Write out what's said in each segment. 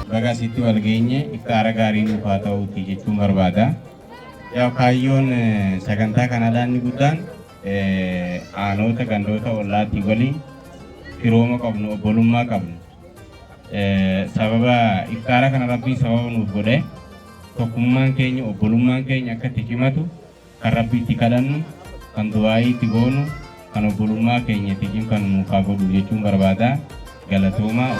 Bagasitti walgeenye iftara gaariin dhufaa ta'uuti jechuun barbaada. Yaa kaayyoon sagantaa kanadhaan ni guddaan aanota gandoota ollaatti waliin firooma qabnu obbolummaa qabnu. Sababa iftara kana rabbiin sababa nuuf godhe tokkummaan keenya obbolummaan keenya akka itti cimatu kan rabbiitti kadhannu kan du'aayii itti goonu kan obbolummaa keenya itti cimfannu nuuf haa godhu jechuun barbaada. Galatoomaa.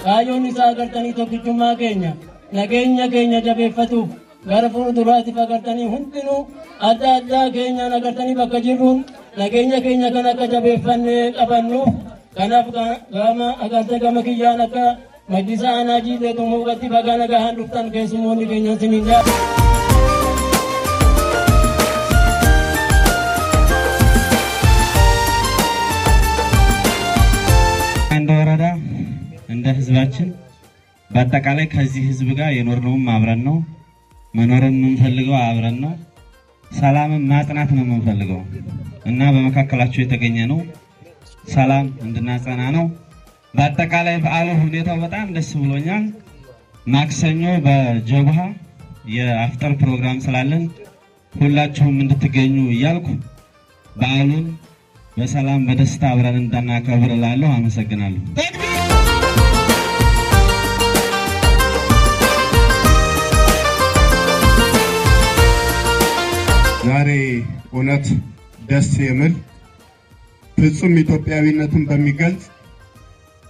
Kaayyoon isaa agartanii tokkichummaa keenya nageenya keenya jabeeffatuuf gara fuulduraatiif agartanii hundinuu adda addaa keenyaan agartanii bakka jirruun nageenya keenya kan akka jabeeffannee qabannuuf kanaaf gama agarte gama kiyyaan akka majlisa aanaa jiilee tumuugatti baga nagahaan dhuftan keessummoonni keenya siniin jaa. እንደ ህዝባችን በአጠቃላይ ከዚህ ህዝብ ጋር የኖርነውም አብረን ነው መኖርን የምንፈልገው አብረን ነው ሰላምን ማጥናት ነው የምንፈልገው እና በመካከላቸው የተገኘ ነው ሰላም እንድናጸና ነው። በአጠቃላይ በዓሉ ሁኔታው በጣም ደስ ብሎኛል። ማክሰኞ በጀብሃ የአፍጠር ፕሮግራም ስላለን ሁላችሁም እንድትገኙ እያልኩ በዓሉን በሰላም በደስታ አብረን እንድናከብር እላለሁ። አመሰግናለሁ። ዛሬ እውነት ደስ የሚል ፍጹም ኢትዮጵያዊነትን በሚገልጽ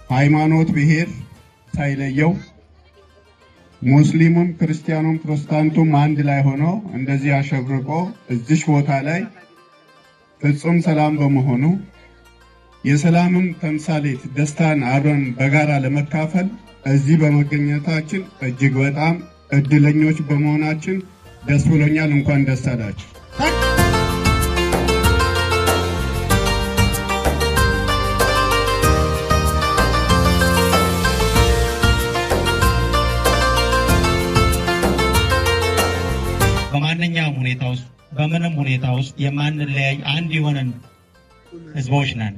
ሃይማኖት ብሔር ሳይለየው ሙስሊሙም ክርስቲያኑም ፕሮቴስታንቱም አንድ ላይ ሆኖ እንደዚህ አሸብርቆ እዚህ ቦታ ላይ ፍጹም ሰላም በመሆኑ የሰላምን ተምሳሌት ደስታን አብረን በጋራ ለመካፈል እዚህ በመገኘታችን እጅግ በጣም እድለኞች በመሆናችን ደስ ብሎኛል። እንኳን ደስ አላችሁ። በማንኛውም ሁኔታ ውስጥ በምንም ሁኔታ ውስጥ የማንለያይ አንድ የሆነን ህዝቦች ነን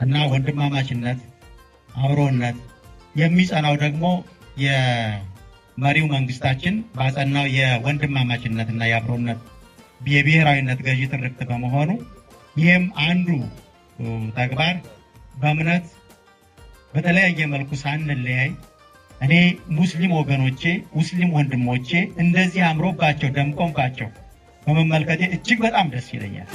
እና ወንድማማችነት አብሮነት የሚጸናው ደግሞ የመሪው መንግስታችን ባጸናው የወንድማማችነትና የአብሮነት የብሔራዊነት ገዢ ትርክት በመሆኑ ይህም አንዱ ተግባር በእምነት በተለያየ መልኩ ሳንለያይ እኔ ሙስሊም ወገኖቼ ሙስሊም ወንድሞቼ እንደዚህ አምሮባቸው ደምቆባቸው በመመልከቴ እጅግ በጣም ደስ ይለኛል።